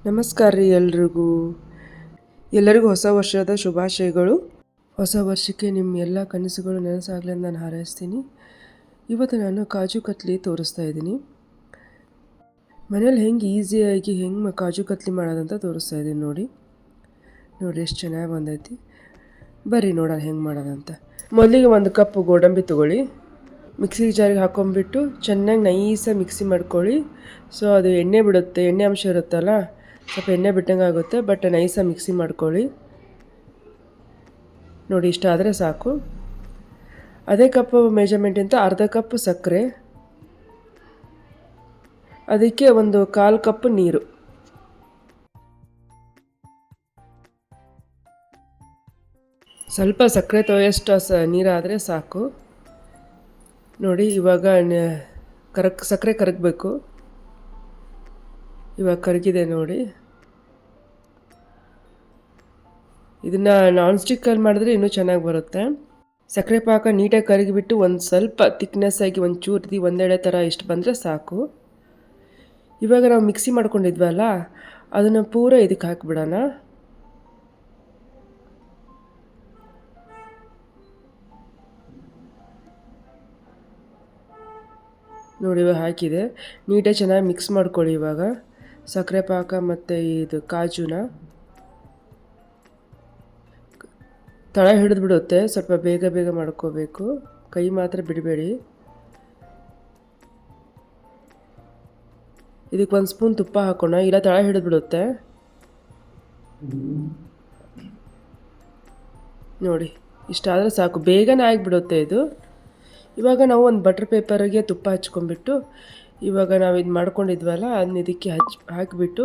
ನಮಸ್ಕಾರ ರೀ ಎಲ್ಲರಿಗೂ ಹೊಸ ವರ್ಷದ ಶುಭಾಶಯಗಳು. ಹೊಸ ವರ್ಷಕ್ಕೆ ನಿಮ್ಮ ಎಲ್ಲ ಕನಸುಗಳು ನನಸಾಗಲಿ ಅಂತ ನಾನು ಹಾರೈಸ್ತೀನಿ. ಇವತ್ತು ನಾನು ಕಾಜು ಕತ್ಲಿ ತೋರಿಸ್ತಾ ಇದ್ದೀನಿ. ಮನೇಲಿ ಹೆಂಗೆ ಈಸಿಯಾಗಿ ಹೆಂಗೆ ಕಾಜು ಕತ್ಲಿ ಮಾಡೋದಂತ ತೋರಿಸ್ತಾ ಇದ್ದೀನಿ. ನೋಡಿ ಎಷ್ಟು ಚೆನ್ನಾಗಿ ಬಂದೈತಿ. ಬರ್ರಿ ನೋಡೋಣ ಹೆಂಗೆ ಮಾಡೋದಂತ. ಮೊದಲಿಗೆ ಒಂದು ಕಪ್ ಗೋಡಂಬಿ ತೊಗೊಳ್ಳಿ. ಮಿಕ್ಸಿ ಜಾರಿಗೆ ಹಾಕೊಂಡ್ಬಿಟ್ಟು ಚೆನ್ನಾಗಿ ನೈಸಾಗಿ ಮಿಕ್ಸಿ ಮಾಡ್ಕೊಳ್ಳಿ. ಸೊ ಅದು ಎಣ್ಣೆ ಬಿಡುತ್ತೆ, ಎಣ್ಣೆ ಅಂಶ ಇರುತ್ತಲ್ಲ, ಸ್ವಲ್ಪ ಎಣ್ಣೆ ಬಿಟ್ಟಂಗೆ ಆಗುತ್ತೆ. ಬಟ್ ನೈಸಾಗಿ ಮಿಕ್ಸಿ ಮಾಡ್ಕೊಳ್ಳಿ. ನೋಡಿ ಇಷ್ಟ ಆದರೆ ಸಾಕು. ಅದೇ ಕಪ್ ಮೆಜರ್ಮೆಂಟಿಂದ ಅರ್ಧ ಕಪ್ ಸಕ್ಕರೆ, ಅದಕ್ಕೆ ಒಂದು 1/4 ಕಪ್ ನೀರು. ಸ್ವಲ್ಪ ಸಕ್ಕರೆ ತೊಳೆಯಷ್ಟು ನೀರಾದರೆ ಸಾಕು. ನೋಡಿ ಇವಾಗ ಸಕ್ಕರೆ ಕರಗಬೇಕು. ಇವಾಗ ಕರಗಿದೆ ನೋಡಿ. ಇದನ್ನು ನಾನ್ ಸ್ಟಿಕ್ಕಲ್ಲಿ ಮಾಡಿದ್ರೆ ಇನ್ನೂ ಚೆನ್ನಾಗಿ ಬರುತ್ತೆ. ಸಕ್ಕರೆ ಪಾಕ ನೀಟಾಗಿ ಕರಗಿಬಿಟ್ಟು ಒಂದು ಸ್ವಲ್ಪ ತಿಕ್ನೆಸ್ ಆಗಿ ಒಂಚೂರು ಒಂದೆಡೆ ಥರ ಇಷ್ಟು ಬಂದರೆ ಸಾಕು. ಇವಾಗ ನಾವು ಮಿಕ್ಸಿ ಮಾಡ್ಕೊಂಡಿದ್ವಲ್ಲ, ಅದನ್ನು ಪೂರ ಇದಕ್ಕೆ ಹಾಕಿಬಿಡೋಣ. ನೋಡಿ ಇವಾಗ ಹಾಕಿದೆ. ನೀಟಾಗಿ ಚೆನ್ನಾಗಿ ಮಿಕ್ಸ್ ಮಾಡ್ಕೊಳ್ಳಿ. ಇವಾಗ ಸಕ್ಕರೆ ಪಾಕ ಮತ್ತು ಇದು ಕಾಜುನ ತಳ ಹಿಡಿದು ಬಿಡುತ್ತೆ. ಸ್ವಲ್ಪ ಬೇಗ ಮಾಡ್ಕೋಬೇಕು, ಕೈ ಮಾತ್ರ ಬಿಡಬೇಡಿ. ಇದಕ್ಕೆ 1 ಸ್ಪೂನ್ ತುಪ್ಪ ಹಾಕೋಣ, ಇಲ್ಲ ತಳ ಹಿಡಿದು ಬಿಡುತ್ತೆ. ನೋಡಿ ಇಷ್ಟಾದರೆ ಸಾಕು, ಬೇಗನೆ ಆಗಿಬಿಡುತ್ತೆ ಇದು. ಇವಾಗ ನಾವು ಒಂದು ಬಟರ್ ಪೇಪರಿಗೆ ತುಪ್ಪ ಹಚ್ಕೊಂಡ್ಬಿಟ್ಟು, ಇವಾಗ ನಾವು ಇದು ಮಾಡ್ಕೊಂಡಿದ್ವಲ್ಲ ಅದನ್ನ ಇದಕ್ಕೆ ಹಾಕಿಬಿಟ್ಟು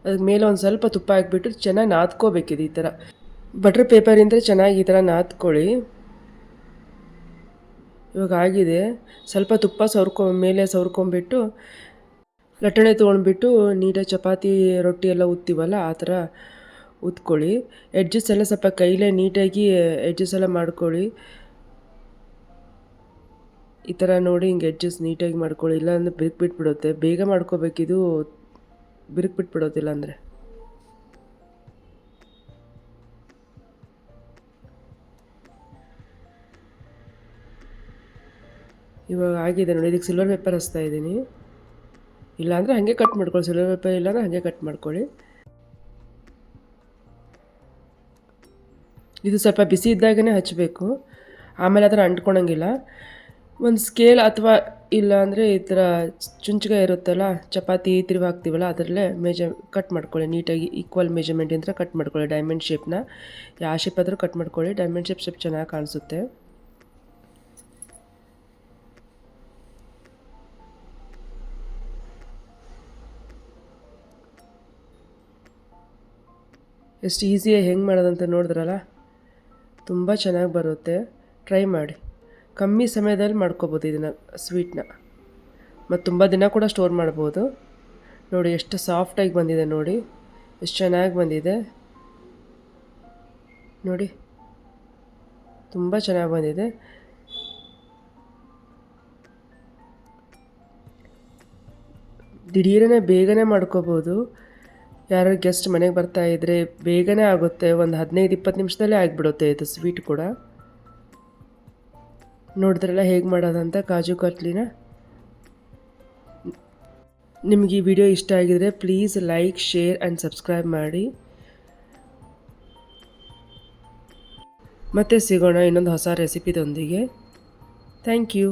ಅದ್ರ ಮೇಲೆ ಒಂದು ಸ್ವಲ್ಪ ತುಪ್ಪ ಹಾಕಿಬಿಟ್ಟು ಚೆನ್ನಾಗಿ ನಾದ್ಕೋಬೇಕಿದೆ. ಈ ಥರ ಬಟರ್ ಪೇಪರಿಂದ ಚೆನ್ನಾಗಿ ಈ ಥರ ನಾದ್ಕೊಳ್ಳಿ. ಇವಾಗ ಆಗಿದೆ. ಸ್ವಲ್ಪ ತುಪ್ಪ ಮೇಲೆ ಸವರ್ಕೊಂಬಿಟ್ಟು ಲಟ್ಟಣೆ ತೊಗೊಂಡ್ಬಿಟ್ಟು ನೀಟಾಗಿ ಚಪಾತಿ ರೊಟ್ಟಿ ಎಲ್ಲ ಉತ್ತೀವಲ್ಲ ಆ ಥರ ಉತ್ಕೊಳ್ಳಿ. ಎಡ್ಜಸ್ ಎಲ್ಲ ಸ್ವಲ್ಪ ಕೈಲೇ ನೀಟಾಗಿ ಎಡ್ಜಸ್ ಎಲ್ಲ ಮಾಡ್ಕೊಳ್ಳಿ. ಈ ಥರ ನೋಡಿ ಹಿಂಗೆ ಎಡ್ಜಸ್ ನೀಟಾಗಿ ಮಾಡ್ಕೊಳ್ಳಿ, ಇಲ್ಲಾಂದರೆ ಬಿರುಕು ಬೇಗ ಮಾಡ್ಕೋಬೇಕಿದು, ಬಿರುಕು ಬಿಟ್ಬಿಡೋದಿಲ್ಲ ಅಂದರೆ. ಇವಾಗ ಆಗಿದೆ ನೋಡಿ. ಇದಕ್ಕೆ ಸಿಲ್ವರ್ ಪೇಪರ್ ಹಚ್ತಾ ಇದ್ದೀನಿ, ಇಲ್ಲಾಂದರೆ ಹಾಗೆ ಕಟ್ ಮಾಡ್ಕೊಳ್ಳಿ. ಸಿಲ್ವರ್ ಪೇಪರ್ ಇಲ್ಲಾಂದರೆ ಹಾಗೆ ಕಟ್ ಮಾಡ್ಕೊಳ್ಳಿ. ಇದು ಸ್ವಲ್ಪ ಬಿಸಿ ಇದ್ದಾಗನೇ ಹಚ್ಚಬೇಕು, ಆಮೇಲೆ ಆ ಥರ ಅಂಟ್ಕೊಳಂಗಿಲ್ಲ. ಒಂದು ಸ್ಕೇಲ್ ಅಥವಾ ಇಲ್ಲಾಂದರೆ ಈ ಥರ ಚುಂಚಗ ಇರುತ್ತಲ್ಲ, ಚಪಾತಿ ತಿರುವು ಹಾಕ್ತೀವಲ್ಲ, ಅದರಲ್ಲೇ ಕಟ್ ಮಾಡ್ಕೊಳ್ಳಿ. ನೀಟಾಗಿ ಈಕ್ವಲ್ ಮೆಜರ್ಮೆಂಟಿಂದ ಕಟ್ ಮಾಡ್ಕೊಳ್ಳಿ. ಡೈಮಂಡ್ ಶೇಪ್ನ ಯಾವ ಶೇಪ್ ಆದರೂ ಕಟ್ ಮಾಡ್ಕೊಳ್ಳಿ. ಡೈಮಂಡ್ ಶೇಪ್ ಚೆನ್ನಾಗಿ ಕಾಣಿಸುತ್ತೆ. ಎಷ್ಟು ಈಸಿಯಾಗಿ ಹೆಂಗೆ ಮಾಡೋದಂತ ನೋಡಿದ್ರಲ್ಲ, ತುಂಬ ಚೆನ್ನಾಗಿ ಬರುತ್ತೆ. ಟ್ರೈ ಮಾಡಿ. ಕಮ್ಮಿ ಸಮಯದಲ್ಲಿ ಮಾಡ್ಕೋಬೋದು ಇದನ್ನು, ಸ್ವೀಟ್ನ. ಮತ್ತು ತುಂಬ ದಿನ ಕೂಡ ಸ್ಟೋರ್ ಮಾಡ್ಬೋದು. ನೋಡಿ ಎಷ್ಟು ಸಾಫ್ಟಾಗಿ ಬಂದಿದೆ, ನೋಡಿ ಎಷ್ಟು ಚೆನ್ನಾಗಿ ಬಂದಿದೆ. ನೋಡಿ ತುಂಬ ಚೆನ್ನಾಗಿ ಬಂದಿದೆ. ದಿಢೀರನೇ ಬೇಗನೆ ಮಾಡ್ಕೋಬೋದು. ಯಾರು ಗೆಸ್ಟ್ ಮನೆಗೆ ಬರ್ತಾಯಿದ್ರೆ ಬೇಗನೆ ಆಗುತ್ತೆ. ಒಂದು 15-20 ನಿಮಿಷದಲ್ಲೇ ಆಗಿಬಿಡುತ್ತೆ ಇದು ಸ್ವೀಟ್ ಕೂಡ. ನೋಡಿದ್ರಲ್ಲ ಹೇಗೆ ಮಾಡೋದಂತ ಕಾಜು ಕತ್ಲಿನ. ನಿಮಗೆ ಈ ವಿಡಿಯೋ ಇಷ್ಟ ಆಗಿದರೆ please like, share and subscribe ಮಾಡಿ. ಮತ್ತೆ ಸಿಗೋಣ ಇನ್ನೊಂದು ಹೊಸ ರೆಸಿಪಿದೊಂದಿಗೆ. Thank you.